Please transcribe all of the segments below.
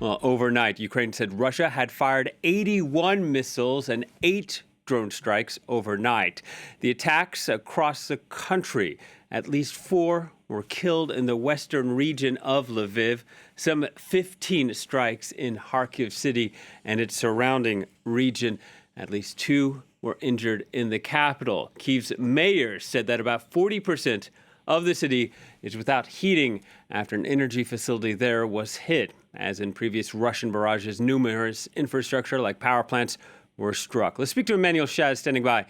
Well, overnight, Ukraine said Russia had fired 81 missiles and 8 drone strikes overnight. The attacks across the country, at least 4 were killed in the western region of Lviv, some 15 strikes in Kharkiv city and its surrounding region. At least 2 were injured in the capital. Kyiv's mayor said that about 40% of the city is without heating after an energy facility there was hit. As in previous Russian barrages, numerous infrastructure like power plants were struck. Let's speak to Emmanuel Shaz standing by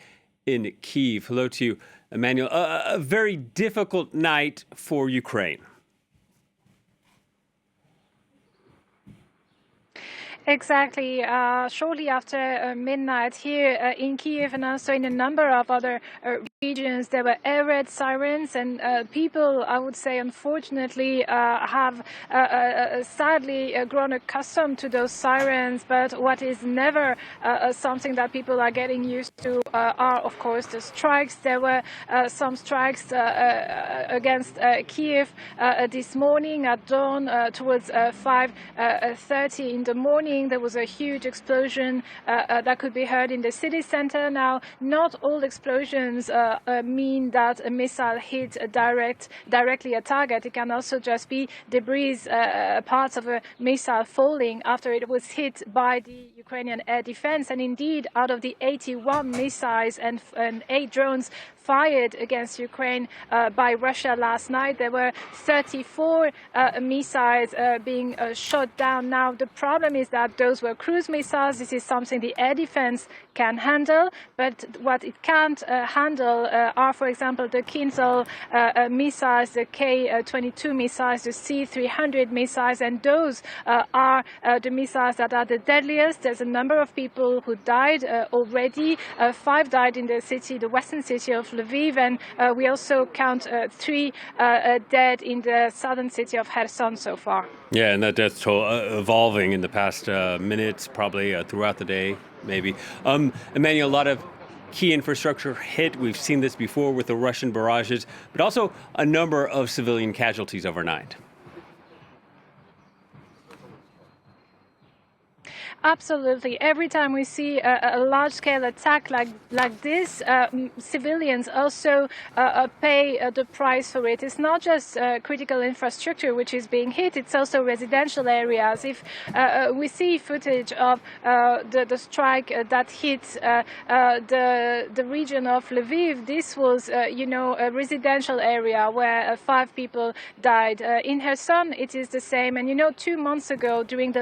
in Kyiv. Hello to you, Emmanuel. A very difficult night for Ukraine. Exactly. Shortly after midnight here in Kyiv and also in a number of other regions, there were air raid sirens, and people, I would say, unfortunately, have sadly grown accustomed to those sirens. But what is never something that people are getting used to are, of course, the strikes. There were some strikes against Kyiv this morning at dawn towards 5:30 in the morning. There was a huge explosion that could be heard in the city center. Now, not all explosions mean that a missile hit directly a target. It can also just be debris, parts of a missile falling after it was hit by the Ukrainian air defense. And indeed, out of the 81 missiles and 8 drones fired against Ukraine by Russia last night, there were 34 missiles being shot down. Now, the problem is that those were cruise missiles. This is something the air defense can handle, but what it can't handle are, for example, the Kinzhal missiles, the K-22 missiles, the C-300 missiles, and those are the missiles that are the deadliest. There's a number of people who died already. 5 died in the city, the western city of Lviv, and we also count 3 dead in the southern city of Kherson so far. Yeah, and that death toll evolving in the past minutes, probably throughout the day, maybe. Emmanuel, a lot of key infrastructure hit. We've seen this before with the Russian barrages, but also a number of civilian casualties overnight. Absolutely. Every time we see a large-scale attack like this, civilians also pay the price for it. It's not just critical infrastructure which is being hit, it's also residential areas. If we see footage of the strike that hit the region of Lviv, this was, a residential area where 5 people died. In Kherson, it is the same. And, 2 months ago, during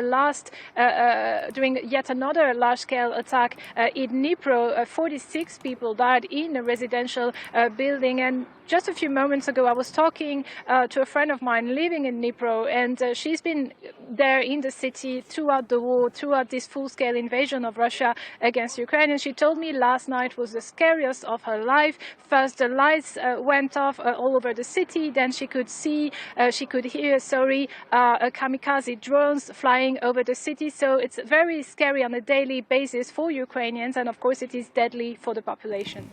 yet another large-scale attack in Dnipro, 46 people died in a residential building. And just a few moments ago, I was talking to a friend of mine living in Dnipro, and she's been there in the city throughout the war, throughout this full-scale invasion of Russia against Ukraine. And she told me last night was the scariest of her life. First, the lights went off all over the city. Then she could hear, kamikaze drones flying over the city. So it's very scary on a daily basis for Ukrainians, and of course it is deadly for the population.